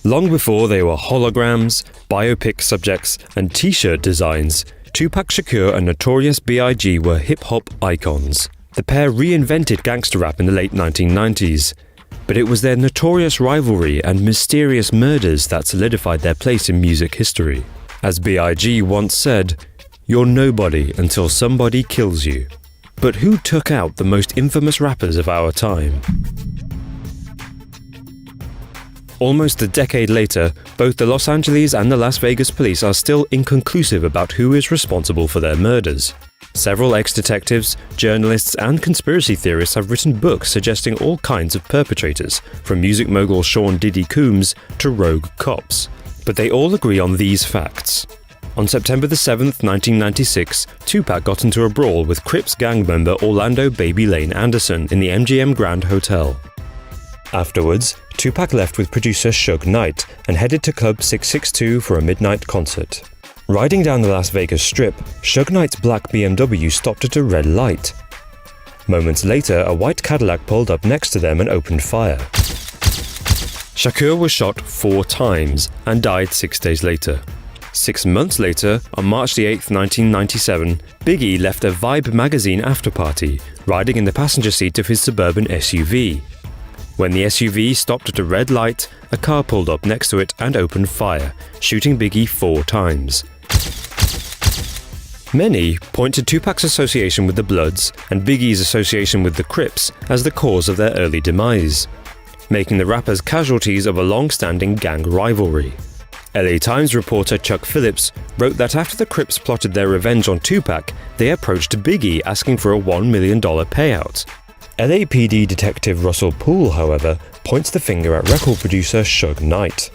Long before they were holograms, biopic subjects, and t-shirt designs, Tupac Shakur and notorious B.I.G were hip-hop icons. The pair reinvented gangster rap in the late 1990s, but it was their notorious rivalry and mysterious murders that solidified their place in music history. As B.I.G once said, "You're nobody until somebody kills you." But who took out the most infamous rappers of our time? Almost a decade later, both the Los Angeles and the Las Vegas police are still inconclusive about who is responsible for their murders. Several ex-detectives, journalists, and conspiracy theorists have written books suggesting all kinds of perpetrators, from music mogul Sean Diddy Coombs to rogue cops. But they all agree on these facts. On September 7th, 1996, Tupac got into a brawl with Crips gang member Orlando Baby Lane Anderson in the MGM Grand Hotel. Afterwards, Tupac left with producer Suge Knight and headed to Club 662 for a midnight concert. Riding down the Las Vegas Strip, Suge Knight's black BMW stopped at a red light. Moments later, a white Cadillac pulled up next to them and opened fire. Shakur was shot 4 times and died 6 days later. 6 months later, on March 8, 1997, Biggie left a Vibe magazine after-party, riding in the passenger seat of his suburban SUV. When the SUV stopped at a red light, a car pulled up next to it and opened fire, shooting Biggie 4 times. Many point to Tupac's association with the Bloods and Biggie's association with the Crips as the cause of their early demise, making the rappers casualties of a long-standing gang rivalry. LA Times reporter Chuck Phillips wrote that after the Crips plotted their revenge on Tupac, they approached Biggie asking for a $1 million payout. LAPD detective Russell Poole, however, points the finger at record producer Suge Knight.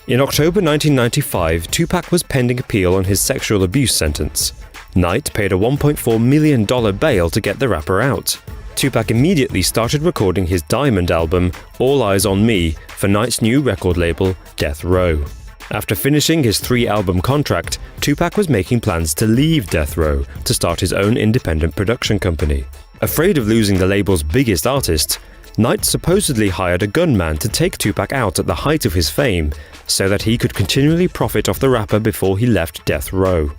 In October 1995, Tupac was pending appeal on his sexual abuse sentence. Knight paid a $1.4 million bail to get the rapper out. Tupac immediately started recording his Diamond album, All Eyes on Me, for Knight's new record label, Death Row. After finishing his 3-album contract, Tupac was making plans to leave Death Row to start his own independent production company. Afraid of losing the label's biggest artist, Knight supposedly hired a gunman to take Tupac out at the height of his fame so that he could continually profit off the rapper before he left Death Row.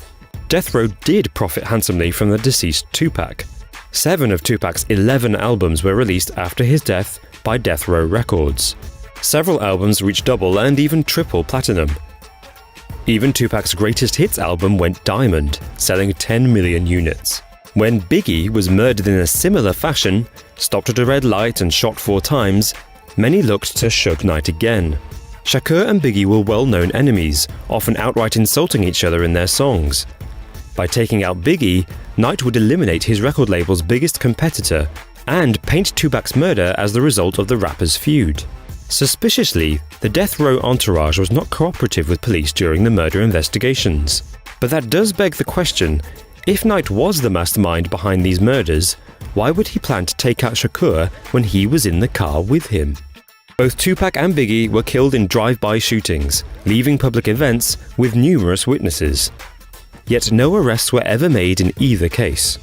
Death Row did profit handsomely from the deceased Tupac. 7 of Tupac's 11 albums were released after his death by Death Row Records. Several albums reached double and even triple platinum. Even Tupac's greatest hits album went diamond, selling 10 million units. When Biggie was murdered in a similar fashion, stopped at a red light and shot 4 times, many looked to Suge Knight again. Shakur and Biggie were well-known enemies, often outright insulting each other in their songs. By taking out Biggie, Knight would eliminate his record label's biggest competitor and paint Tupac's murder as the result of the rapper's feud. Suspiciously, the Death Row entourage was not cooperative with police during the murder investigations. But that does beg the question, if Knight was the mastermind behind these murders, why would he plan to take out Shakur when he was in the car with him? Both Tupac and Biggie were killed in drive-by shootings, leaving public events with numerous witnesses. Yet no arrests were ever made in either case.